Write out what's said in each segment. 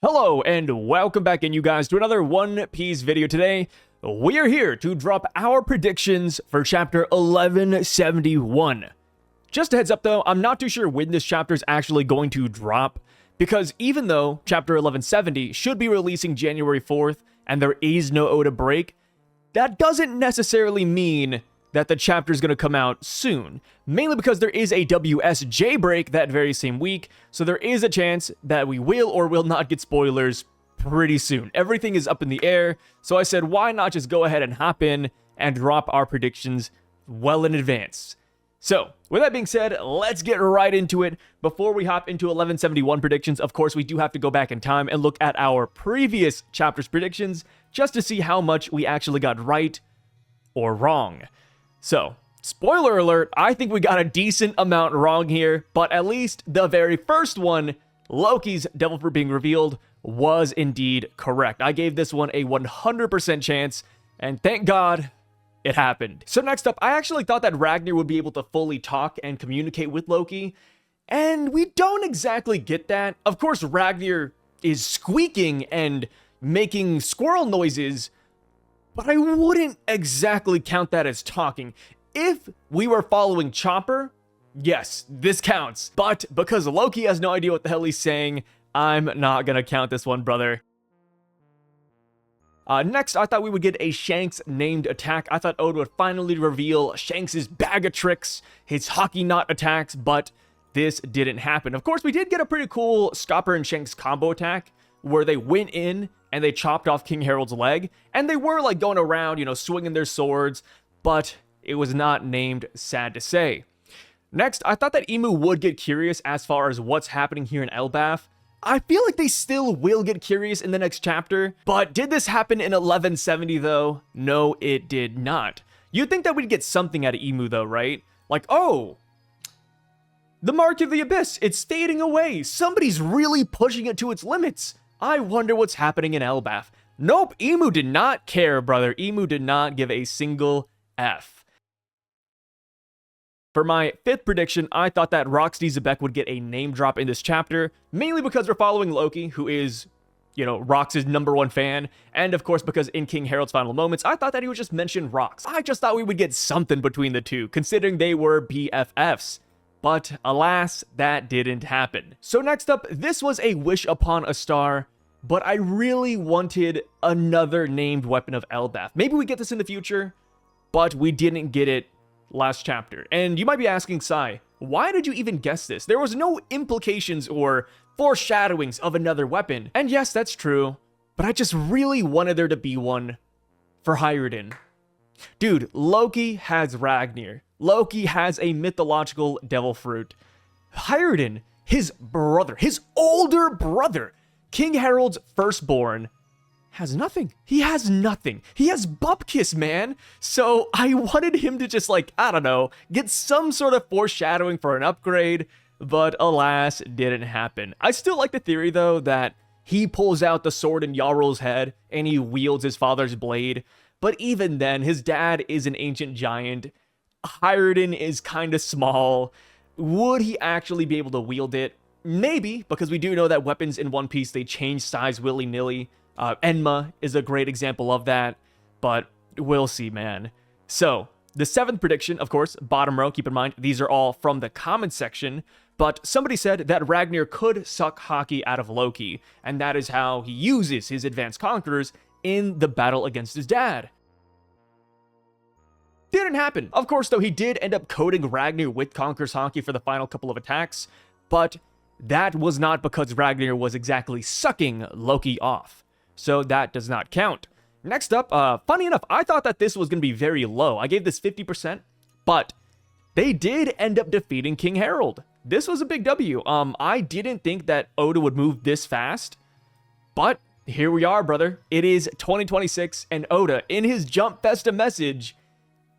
Hello and welcome back in, you guys, to another One Piece video. Today we are here to drop our predictions for chapter 1171. Just a heads up though, I'm not too sure when this chapter is actually going to drop, because even though chapter 1170 should be releasing January 4th and there is no Oda break, that doesn't necessarily mean that the chapter is going to come out soon, mainly because there is a WSJ break that very same week, so there is a chance that we will or will not get spoilers pretty soon. Everything is up in the air, so I said why not just go ahead and hop in and drop our predictions well in advance. So, with that being said, let's get right into it. Before we hop into 1171 predictions, of course, we do have to go back in time and look at our previous chapter's predictions just to see how much we actually got right or wrong. So, spoiler alert, I think we got a decent amount wrong here, but at least the very first one, Loki's devil fruit being revealed, was indeed correct. I gave this one a 100% chance, and thank God it happened. So next up, I actually thought that Ragnar would be able to fully talk and communicate with Loki, and we don't exactly get that. Of course, Ragnar is squeaking and making squirrel noises, but I wouldn't exactly count that as talking. If we were following Chopper, yes, this counts. But because Loki has no idea what the hell he's saying, I'm not gonna count this one, brother. Next, I thought we would get a Shanks named attack. I thought Oda would finally reveal Shanks' bag of tricks, his hockey knot attacks, but this didn't happen. Of course, we did get a pretty cool Scopper and Shanks combo attack, where they went in and they chopped off King Harold's leg, and they were like going around, swinging their swords, but it was not named, sad to say. Next, I thought that Emu would get curious as far as what's happening here in Elbaph. I feel like they still will get curious in the next chapter, but did this happen in 1170 though? No, it did not. You'd think that we'd get something out of Emu though, right? Like, oh, the Mark of the Abyss, it's fading away. Somebody's really pushing it to its limits. I wonder what's happening in Elbaph. Nope, Emu did not care, brother. Emu did not give a single F. For my fifth prediction, I thought that Roxy Zebek would get a name drop in this chapter, mainly because we're following Loki, who is, Rox's #1 fan, and of course because in King Harold's final moments, I thought that he would just mention Rox. I just thought we would get something between the two, considering they were BFFs. But alas, that didn't happen. So next up, this was a wish upon a star, but I really wanted another named weapon of Elbaph. Maybe we get this in the future, but we didn't get it last chapter. And you might be asking, Sai, why did you even guess this? There was no implications or foreshadowings of another weapon. And yes, that's true, but I just really wanted there to be one for Hajrudin. Dude, Loki has Ragnar. Loki has a mythological devil fruit. Hajrudin, his brother, his older brother, King Harold's firstborn, has nothing. He has nothing. He has Bupkis, man. So I wanted him to just get some sort of foreshadowing for an upgrade, but alas, didn't happen. I still like the theory though that he pulls out the sword in Yarl's head and he wields his father's blade. But even then, his dad is an ancient giant. Hajrudin is kind of small. Would he actually be able to wield it? Maybe, because we do know that weapons in One Piece, they change size willy-nilly. Enma is a great example of that, but we'll see, man. So, the seventh prediction, of course, bottom row, keep in mind, these are all from the comment section, but somebody said that Ragnar could suck hockey out of Loki, and that is how he uses his advanced conquerors in the battle against his dad. Didn't happen. Of course, though, he did end up coating Ragnar with Conqueror's Haki for the final couple of attacks, but that was not because Ragnar was exactly sucking Loki off. So that does not count. Next up, funny enough, I thought that this was going to be very low. I gave this 50%, but they did end up defeating King Harold. This was a big W. I didn't think that Oda would move this fast, but here we are, brother. It is 2026, and Oda, in his Jump Festa message,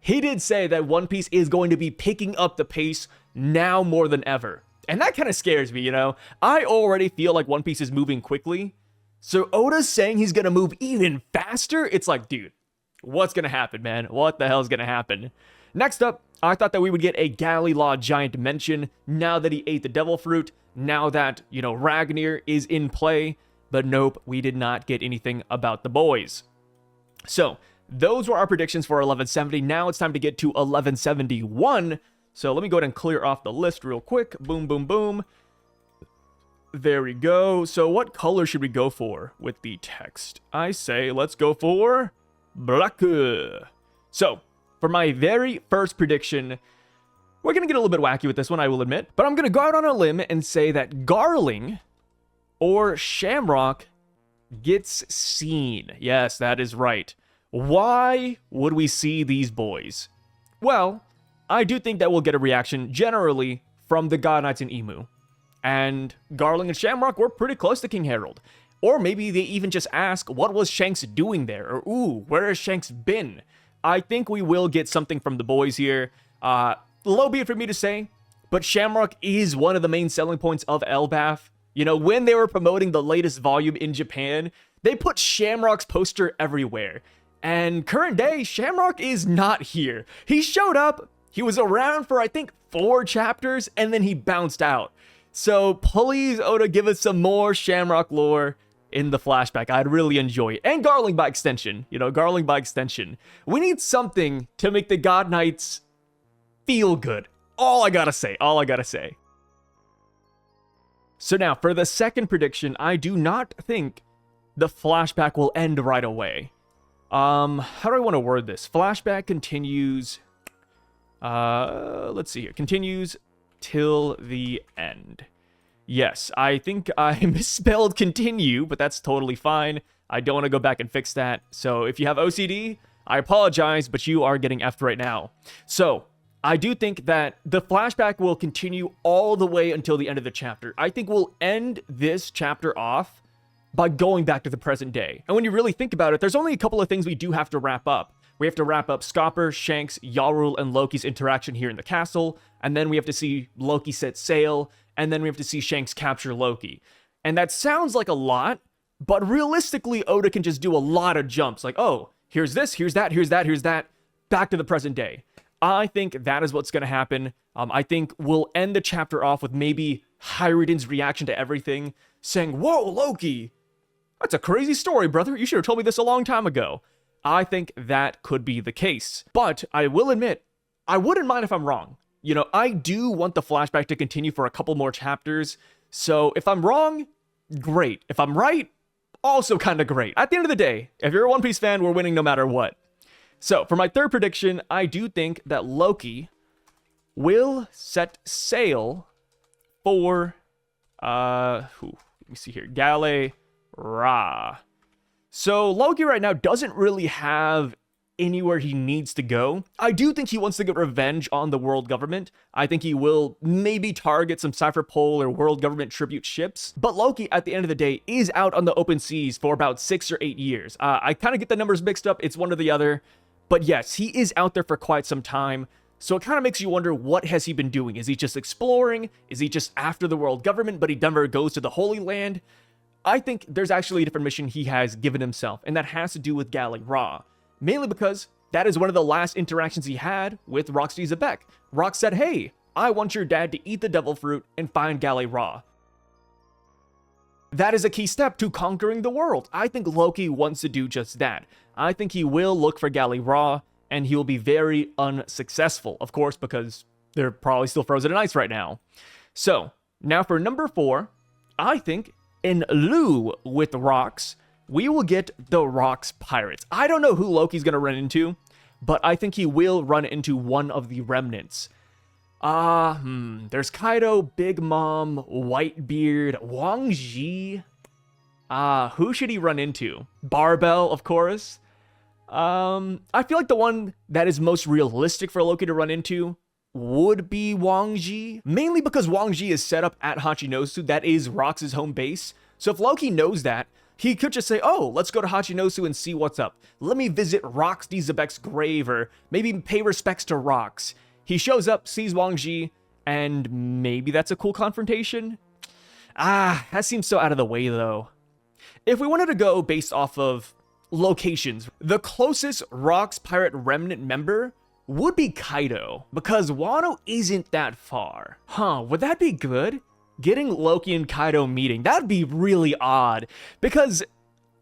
he did say that One Piece is going to be picking up the pace now more than ever. And that kind of scares me, I already feel like One Piece is moving quickly. So Oda's saying he's going to move even faster? It's like, dude, what's going to happen, man? What the hell is going to happen? Next up, I thought that we would get a Galley Law Giant mention now that he ate the devil fruit, now that, Ragnar is in play. But nope, we did not get anything about the boys. So, those were our predictions for 1170. Now it's time to get to 1171. So let me go ahead and clear off the list real quick. Boom, boom, boom. There we go. So what color should we go for with the text? I say let's go for black. So, for my very first prediction, we're going to get a little bit wacky with this one, I will admit. But I'm going to go out on a limb and say that Garling or Shamrock gets seen. Yes, that is right. Why would we see these boys? Well, I do think that we'll get a reaction generally from the God Knights and Emu. And Garling and Shamrock were pretty close to King Harold. Or maybe they even just ask, what was Shanks doing there? Or, ooh, where has Shanks been? I think we will get something from the boys here. Low be it for me to say, but Shamrock is one of the main selling points of Elbaph. You know, when they were promoting the latest volume in Japan, they put Shamrock's poster everywhere. And current day, Shamrock is not here. He showed up, he was around for I think 4 chapters, and then he bounced out. So please, Oda, give us some more Shamrock lore in the flashback. I'd really enjoy it. And Garling by extension. You know, Garling by extension. We need something to make the God Knights feel good. All I gotta say. All I gotta say. So now, for the second prediction, I do not think the flashback will end right away. How do I want to word this? Flashback continues, let's see here. Continues till the end. Yes, I think I misspelled continue, but that's totally fine. I don't want to go back and fix that. So if you have OCD, I apologize, but you are getting F'd right now. So I do think that the flashback will continue all the way until the end of the chapter. I think we'll end this chapter off by going back to the present day. And when you really think about it, there's only a couple of things we do have to wrap up. We have to wrap up Scopper, Shanks, Yarul, and Loki's interaction here in the castle, and then we have to see Loki set sail, and then we have to see Shanks capture Loki. And that sounds like a lot, but realistically, Oda can just do a lot of jumps. Like, oh, here's this, here's that, here's that, here's that, back to the present day. I think that is what's going to happen. I think we'll end the chapter off with maybe Hajrudin's reaction to everything, saying, whoa, Loki! That's a crazy story, brother. You should have told me this a long time ago. I think that could be the case. But I will admit, I wouldn't mind if I'm wrong. You know, I do want the flashback to continue for a couple more chapters. So if I'm wrong, great. If I'm right, also kind of great. At the end of the day, if you're a One Piece fan, we're winning no matter what. So for my third prediction, I do think that Loki will set sail for, let me see here, Gale Ra. So Loki right now doesn't really have anywhere he needs to go. I do think he wants to get revenge on the world government. I think he will maybe target some Cypher Pole or world government tribute ships. But Loki, at the end of the day, is out on the open seas for about 6 or 8 years. I kind of get the numbers mixed up. It's one or the other. But yes, he is out there for quite some time. So it kind of makes you wonder, what has he been doing? Is he just exploring? Is he just after the world government, but he never goes to the Holy Land? I think there's actually a different mission he has given himself, and that has to do with Gale Ra. Mainly because that is one of the last interactions he had with Roxy Zebek. Rox said, hey, I want your dad to eat the devil fruit and find Gale Ra. That is a key step to conquering the world. I think Loki wants to do just that. I think he will look for Gale Ra, and he will be very unsuccessful, of course, because they're probably still frozen in ice right now. So, now for number 4, I think in lieu with Rox, we will get the Rox Pirates. I don't know who Loki's going to run into, but I think he will run into one of the remnants. There's Kaido, Big Mom, Whitebeard, Wang Ji. Who should he run into? Barbell, of course. I feel like the one that is most realistic for Loki to run into would be Wang Ji, mainly because Wang Ji is set up at Hachinosu. That is Rox's home base. So if Loki knows that, he could just say, oh, let's go to Hachinosu and see what's up. Let me visit Roxy Zebek's grave, or maybe pay respects to Rox. He shows up, sees Wang Ji, and maybe that's a cool confrontation? That seems so out of the way, though. If we wanted to go based off of locations, the closest Rox Pirate Remnant member would be Kaido, because Wano isn't that far. Would that be good? getting Loki and Kaido meeting. That'd be really odd, because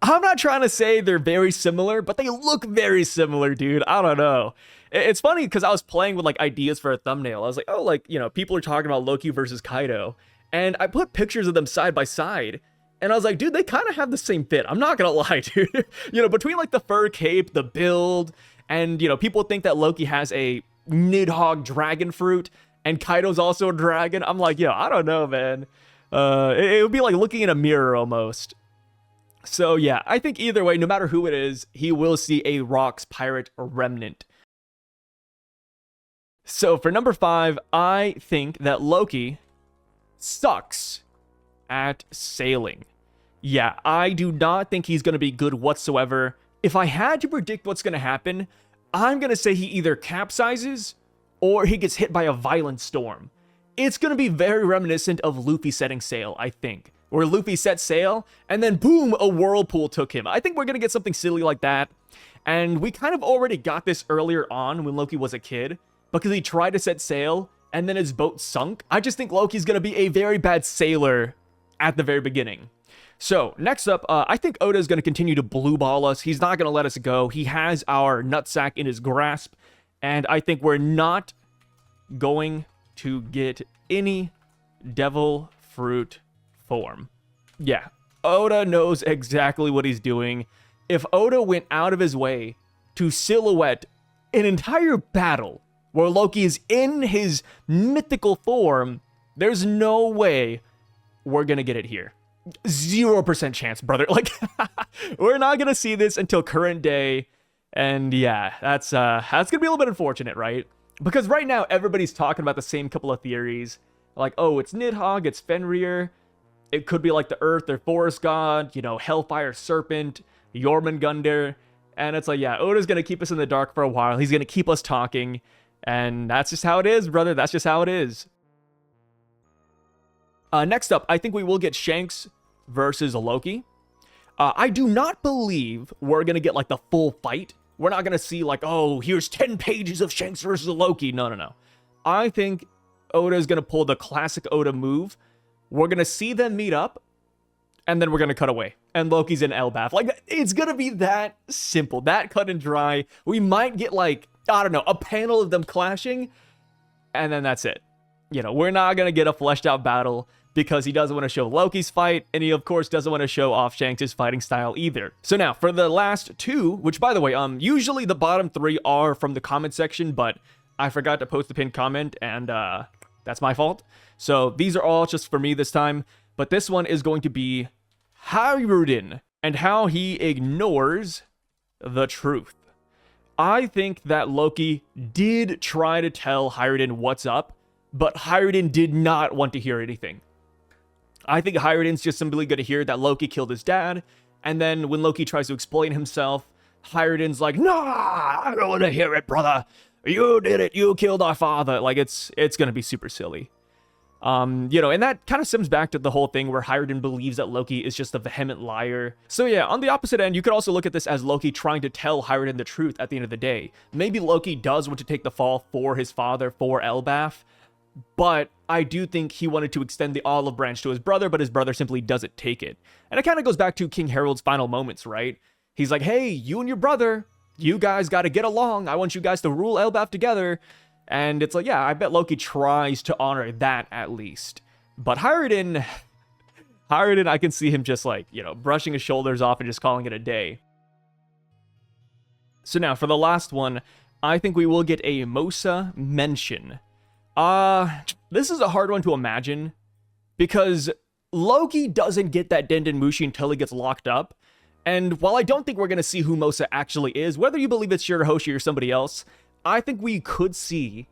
I'm not trying to say they're very similar, but they look very similar, dude. I don't know. It's funny because I was playing with like ideas for a thumbnail. I was like, oh, like, you know, people are talking about Loki versus Kaido, and I put pictures of them side by side, and I was like, dude, they kind of have the same fit. I'm not gonna lie, dude. You know, between like the fur cape, the build, and, you know, people think that Loki has a Nidhogg dragon fruit, and Kaido's also a dragon. I'm like, yo, I don't know, man. It would be like looking in a mirror almost. So yeah, I think either way, no matter who it is, he will see a Rocks pirate remnant. So for number 5, I think that Loki sucks at sailing. Yeah, I do not think he's going to be good whatsoever. If I had to predict what's going to happen, I'm going to say he either capsizes or he gets hit by a violent storm. It's going to be very reminiscent of Luffy setting sail, I think. Where Luffy set sail, and then boom, a whirlpool took him. I think we're going to get something silly like that. And we kind of already got this earlier on when Loki was a kid, because he tried to set sail, and then his boat sunk. I just think Loki's going to be a very bad sailor at the very beginning. So, next up, I think Oda is going to continue to blue ball us. He's not going to let us go. He has our nutsack in his grasp, and I think we're not going to get any devil fruit form. Yeah, Oda knows exactly what he's doing. If Oda went out of his way to silhouette an entire battle where Loki is in his mythical form, there's no way we're gonna get it here. 0% chance, brother. Like, we're not gonna see this until current day, and yeah, that's gonna be a little bit unfortunate, right? Because right now everybody's talking about the same couple of theories, like, oh, it's Nidhogg, it's Fenrir, it could be like the Earth or Forest God, you know, Hellfire Serpent, Jormungandr, and it's like, yeah, Oda's gonna keep us in the dark for a while. He's gonna keep us talking, and that's just how it is, brother. That's just how it is. Next up, I think we will get Shanks versus Loki. I do not believe we're going to get like the full fight. We're not going to see like, oh, here's 10 pages of Shanks versus Loki. No. I think Oda is going to pull the classic Oda move. We're going to see them meet up, and then we're going to cut away. And Loki's in Elbaph. Like, it's going to be that simple, that cut and dry. We might get like, I don't know, a panel of them clashing, and then that's it. You know, we're not going to get a fleshed out battle because he doesn't want to show Loki's fight, and he, of course, doesn't want to show off Shanks' fighting style either. So now, for the last 2, which, by the way, usually the bottom 3 are from the comment section, but I forgot to post the pinned comment, and that's my fault. So these are all just for me this time, but this one is going to be Hajrudin and how he ignores the truth. I think that Loki did try to tell Hajrudin what's up, but Hajrudin did not want to hear anything. I think Hajrudin's just simply going to hear that Loki killed his dad, and then when Loki tries to explain himself, Hajrudin's like, nah, I don't want to hear it, brother. You did it. You killed our father. Like, it's going to be super silly. You know, and that kind of stems back to the whole thing where Hajrudin believes that Loki is just a vehement liar. So yeah, on the opposite end, you could also look at this as Loki trying to tell Hajrudin the truth at the end of the day. Maybe Loki does want to take the fall for his father, for Elbaph, but I do think he wanted to extend the olive branch to his brother, but his brother simply doesn't take it. And it kind of goes back to King Harold's final moments, right? He's like, hey, you and your brother, you guys got to get along. I want you guys to rule Elbaph together. And it's like, yeah, I bet Loki tries to honor that at least. But Hajrudin, I can see him just like, you know, brushing his shoulders off and just calling it a day. So now for the last one, I think we will get a Mosa mention. This is a hard one to imagine because Loki doesn't get that Denden Mushi until he gets locked up. And while I don't think we're going to see who Mosa actually is, whether you believe it's Shirahoshi or somebody else, I think we could see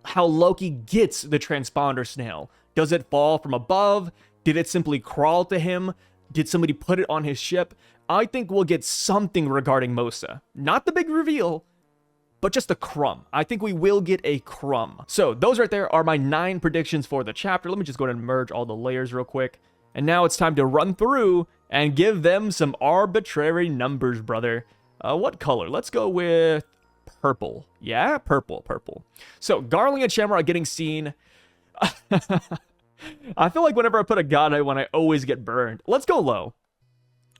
how Loki gets the transponder snail. Does it fall from above? Did it simply crawl to him? Did somebody put it on his ship? I think we'll get something regarding Mosa. Not the big reveal, but just a crumb. I think we will get a crumb. So those right there are my 9 predictions for the chapter. Let me just go ahead and merge all the layers real quick. And now it's time to run through and give them some arbitrary numbers, brother. What color? Let's go with purple. Yeah, purple. So, Garling and Shamrock getting seen. I feel like whenever I put a god one, I always get burned. Let's go low.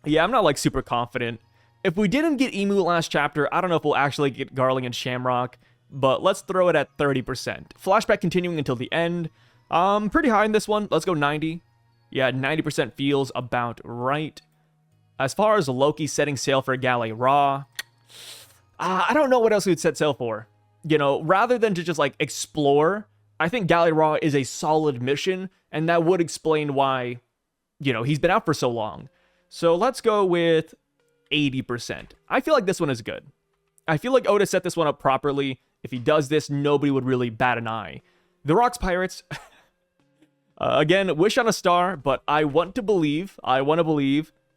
Yeah, I'm not like super confident. If we didn't get Emu last chapter, I don't know if we'll actually get Garling and Shamrock, but let's throw it at 30%. Flashback continuing until the end. Pretty high in this one. Let's go 90. Yeah, 90% feels about right. As far as Loki setting sail for Galley Raw, I don't know what else we'd set sail for. You know, rather than to just like explore, I think Galley Raw is a solid mission, and that would explain why, you know, he's been out for so long. So let's go with 80%. I feel like this one is good. I feel like Oda set this one up properly. If he does this, nobody would really bat an eye. The Rocks Pirates, again, wish on a star, but I want to believe.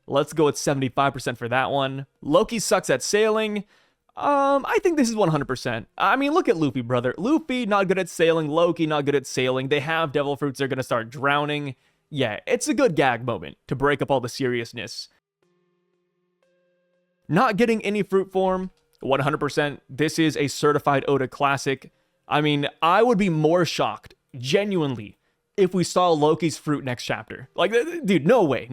Let's go with 75% for that one. Loki sucks at sailing. I think this is 100%. I mean, look at Luffy, brother. Luffy, not good at sailing. Loki, not good at sailing. They have devil fruits. They're going to start drowning. Yeah, it's a good gag moment to break up all the seriousness. Not getting any fruit form, 100%. This is a certified Oda classic. I mean, I would be more shocked, genuinely, if we saw Loki's fruit next chapter. Like, dude, no way.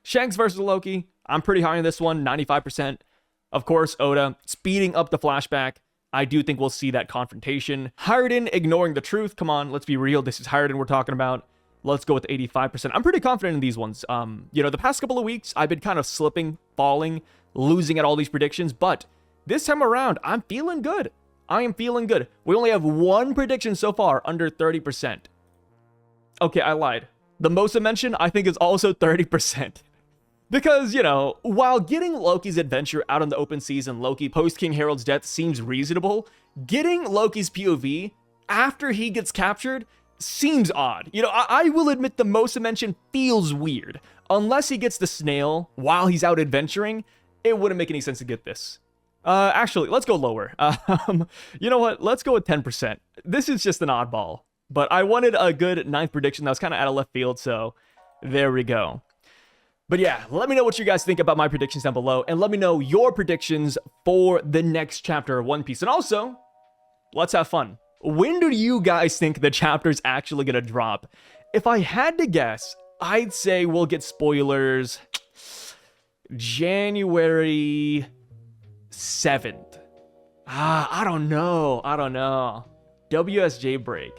Shanks versus Loki, I'm pretty high on this one, 95%. Of course, Oda speeding up the flashback. I do think we'll see that confrontation. Hajrudin ignoring the truth. Come on, let's be real. This is Hajrudin we're talking about. Let's go with 85%. I'm pretty confident in these ones. You know, the past couple of weeks, I've been kind of slipping, falling, losing at all these predictions, but this time around, I'm feeling good. I am feeling good. We only have one prediction so far under 30%. Okay, I lied. The Mosa mention, I think, is also 30%. Because, you know, while getting Loki's adventure out in the open seas and Loki post King Harold's death seems reasonable, getting Loki's POV after he gets captured seems odd. You know, I will admit the Mosa mention feels weird. Unless he gets the snail while he's out adventuring, it wouldn't make any sense to get this. Actually, let's go lower. You know what? Let's go with 10%. This is just an oddball. But I wanted a good 9th prediction that was kind of out of left field, so there we go. But yeah, let me know what you guys think about my predictions down below, and let me know your predictions for the next chapter of One Piece. And also, let's have fun. When do you guys think the chapter's actually gonna drop? If I had to guess, I'd say we'll get spoilers January 7th. I don't know. WSJ break.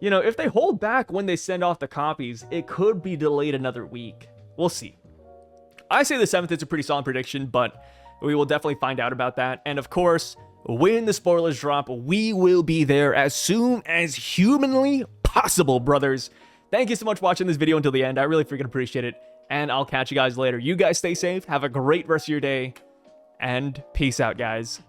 You know, if they hold back when they send off the copies, it could be delayed another week. We'll see. I say the 7th is a pretty solid prediction, but we will definitely find out about that. And of course, when the spoilers drop, we will be there as soon as humanly possible, brothers. Thank you so much for watching this video until the end. I really freaking appreciate it. And I'll catch you guys later. You guys stay safe. Have a great rest of your day. And peace out, guys.